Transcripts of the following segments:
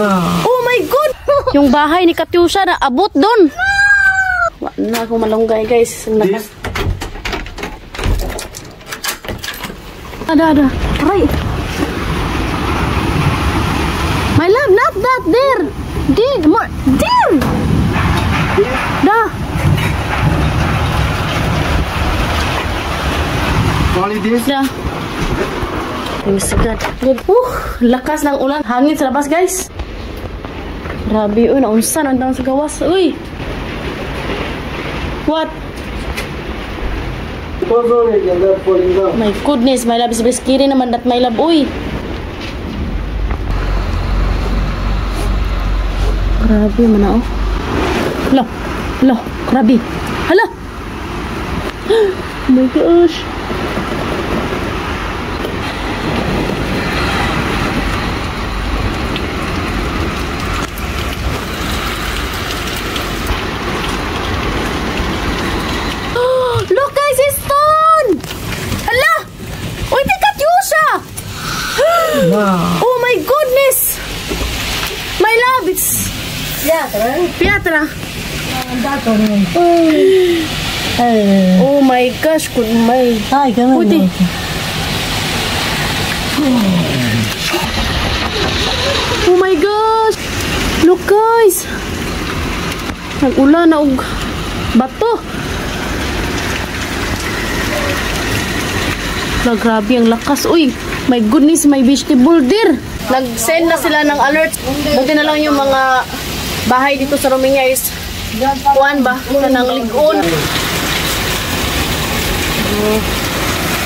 Wow. Oh my God! Yung bahay ni Katyusha na abot doon. Wala na akong malunggay guys. Ada. Aray. My love, not that. There. There. More. There. Da. Only this? Da. Good. Lakas ng ulan. Hangin sa labas guys. Grabe. Uy, naunsan. Ang sa gawas. Uy. What? My goodness, my love is scary naman that my love. Uy. Grabe man na oh. Hala, grabe. Hala. Oh my gosh. Look guys, it's stone. Hala. Uy, di Katyusha. Wow. Oh my goodness. My love, it's Piatra. Oh my gosh, good my. Ay, ganun. Puti. Oh my gosh. Look guys. Nag-ulan na og bato. Grabe ang lakas. Uy, my goodness, may vegetable there. Nag-send na sila ng alert. Buti na lang yung mga bahay dito sa Romania is kuwan ba? Kanang ligon.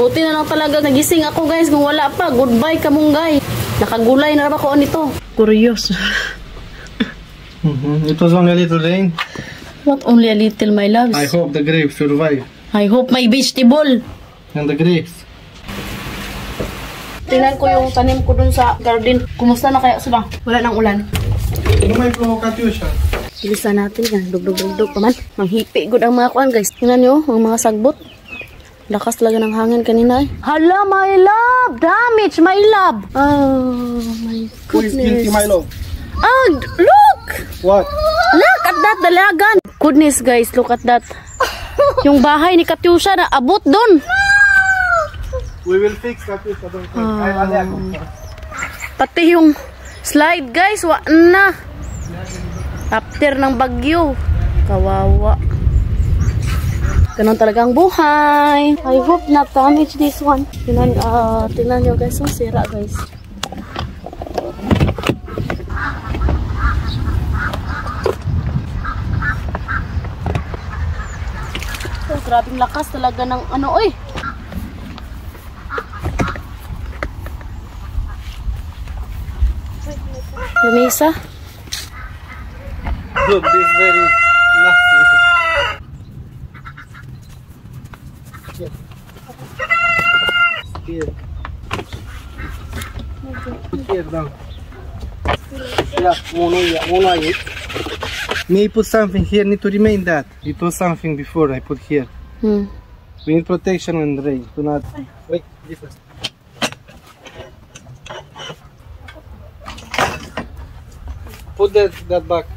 Buti na lang talaga nagising ako guys. Kung wala pa, goodbye kamunggay. Nakagulay na ako nito. Curious. It was only a little rain. What only a little, my loves? I hope the grapes survive. I hope may vegetable. And the grapes. Tingnan ko yung tanim ko dun sa garden. Kumusta na kaya sila? Wala nang ulan. Lumay po, Katyusha. Bilisan natin yan. Dugdug pa man. Manghipi good ang mga kuan guys. Tingnan nyo, ang mga sagbot. Lakas talaga ng hangin kanina eh. Hala, my love! Damage, my love! Oh, my Who is guilty, goodness. my love? Oh, look! What? Look at that, dalagan! Goodness guys, look at that. Yung bahay ni Katyusha na abot doon. We will fix Katyusha. Don't worry. Pati yung slide guys, wa na. After ng bagyo. Kawawa. Ganun talagang buhay. I hope not damage this one. Tingnan nyo guys, sira guys. Oh, grabing lakas talaga ng ano, oy. Lamesa. Look, this is very nothing. Here. Put here down. Yeah, one eye. May put something here, need to remain that. It was something before I put here. We need protection when rain. Do not. Wait, this one. Put that back.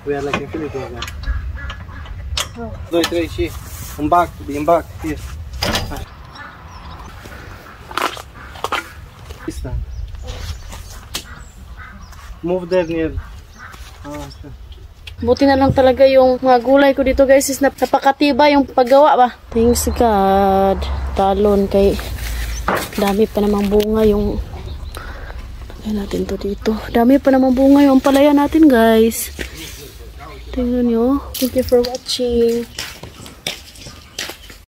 We are like in Philippines now. No, it's right here. I'm back, here. This time. Move there near. Okay. Buti na lang talaga yung mga gulay ko dito guys is napakatiba yung paggawa ba. Thanks God. Talon kay dami pa namang bunga yung lagyan natin to dito. Dami pa namang bunga yung palaya natin guys. Tingnan nyo. Thank you for watching.